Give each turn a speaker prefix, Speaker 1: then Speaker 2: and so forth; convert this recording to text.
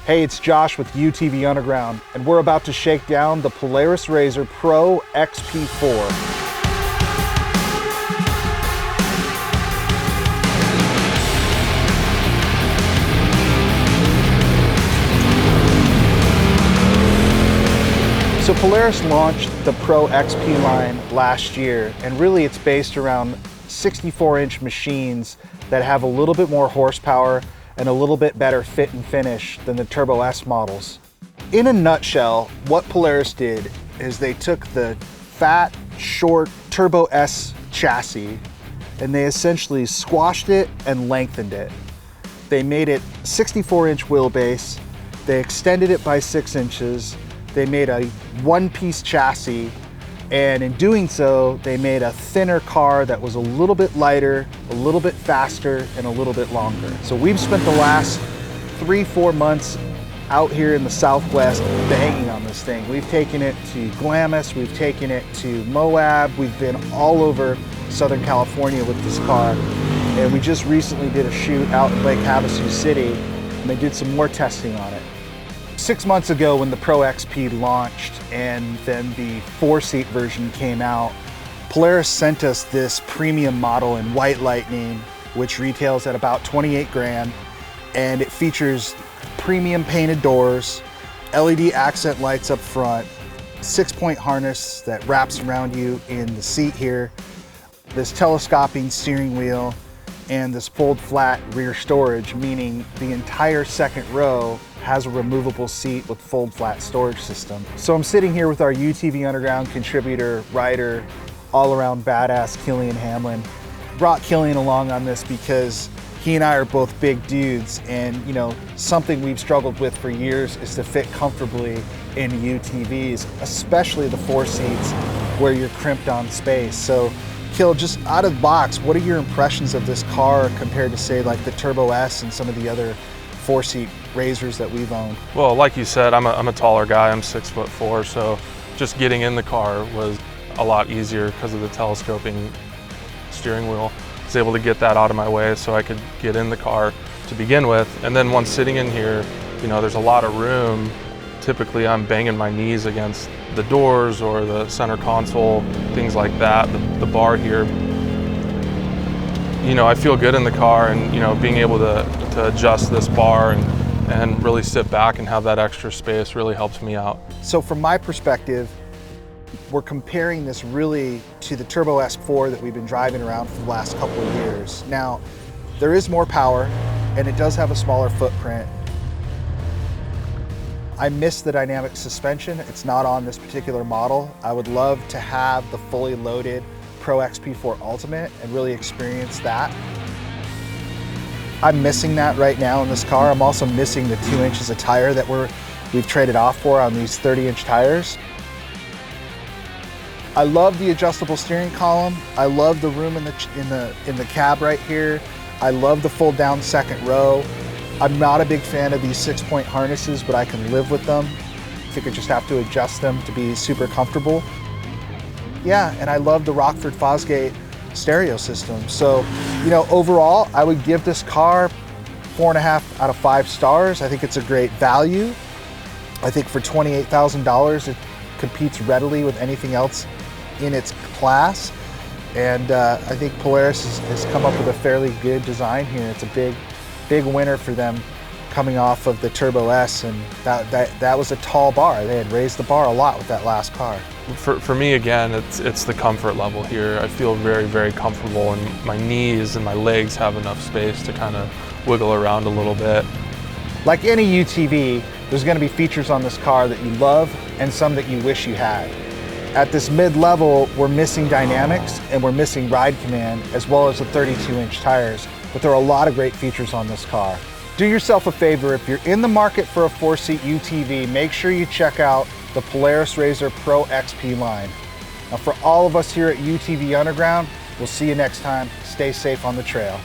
Speaker 1: Hey, it's Josh with UTV Underground, and we're about to shake down the Polaris RZR PRO XP4. So Polaris launched the Pro XP line last year, and really it's based around 64-inch machines that have a little bit more horsepower and a little bit better fit and finish than the Turbo S models. In a nutshell, what Polaris did is they took the fat, short Turbo S chassis and they essentially squashed it and lengthened it. They made it 64-inch wheelbase, they extended it by 6 inches, they made a one-piece chassis, and in doing so, they made a thinner car that was a little bit lighter, a little bit faster, and a little bit longer. So we've spent the last 3-4 months out here in the Southwest banging on this thing. We've taken it to Glamis, we've taken it to Moab, we've been all over Southern California with this car. And we just recently did a shoot out in Lake Havasu City, and they did some more testing on it. 6 months ago when the Pro XP launched and then the 4-seat version came out, Polaris sent us this premium model in White Lightning, which retails at about 28 grand, and it features premium painted doors, LED accent lights up front, 6-point harness that wraps around you in the seat here, this telescoping steering wheel, and this fold flat rear storage, meaning the entire second row has a removable seat with fold flat storage system. So I'm sitting here with our UTV Underground contributor, writer, all around badass Killian Hamlin. Brought Killian along on this because he and I are both big dudes, and you know, something we've struggled with for years is to fit comfortably in UTVs, especially the 4 seats where you're crimped on space. So Kill, just out of the box, what are your impressions of this car compared to say like the Turbo S and some of the other 4-seat RZRs that we've owned?
Speaker 2: Well, like you said, I'm a taller guy, I'm 6'4", so just getting in the car was a lot easier because of the telescoping steering wheel. I was able to get that out of my way so I could get in the car to begin with. And then once sitting in here, you know, there's a lot of room. Typically I'm banging my knees against the doors or the center console, things like that, the bar here. You know, I feel good in the car, and you know, being able to adjust this bar and really sit back and have that extra space really helps me out.
Speaker 1: So from my perspective, we're comparing this really to the Turbo S4 that we've been driving around for the last couple of years. Now, there is more power and it does have a smaller footprint. I miss the dynamic suspension. It's not on this particular model. I would love to have the fully loaded Pro XP4 Ultimate and really experience that. I'm missing that right now in this car. I'm also missing the 2 inches of tire that we've traded off for on these 30-inch tires. I love the adjustable steering column. I love the room in the cab right here. I love the fold down second row. I'm not a big fan of these 6-point harnesses, but I can live with them. I think I just have to adjust them to be super comfortable. Yeah, and I love the Rockford Fosgate stereo system. So, you know, overall, I would give this car 4.5 out of 5 stars. I think it's a great value. I think for $28,000, it competes readily with anything else in its class. And I think Polaris has come up with a fairly good design here. It's a big winner for them coming off of the Turbo S, and that was a tall bar. They had raised the bar a lot with that last car.
Speaker 2: For me, again, it's the comfort level here. I feel very, very comfortable, and my knees and my legs have enough space to kind of wiggle around a little bit.
Speaker 1: Like any UTV, there's going to be features on this car that you love and some that you wish you had. At this mid-level, we're missing dynamics and we're missing ride command, as well as the 32-inch tires, but there are a lot of great features on this car. Do yourself a favor, if you're in the market for a 4-seat UTV, make sure you check out the Polaris RZR Pro XP line. Now for all of us here at UTV Underground, we'll see you next time. Stay safe on the trail.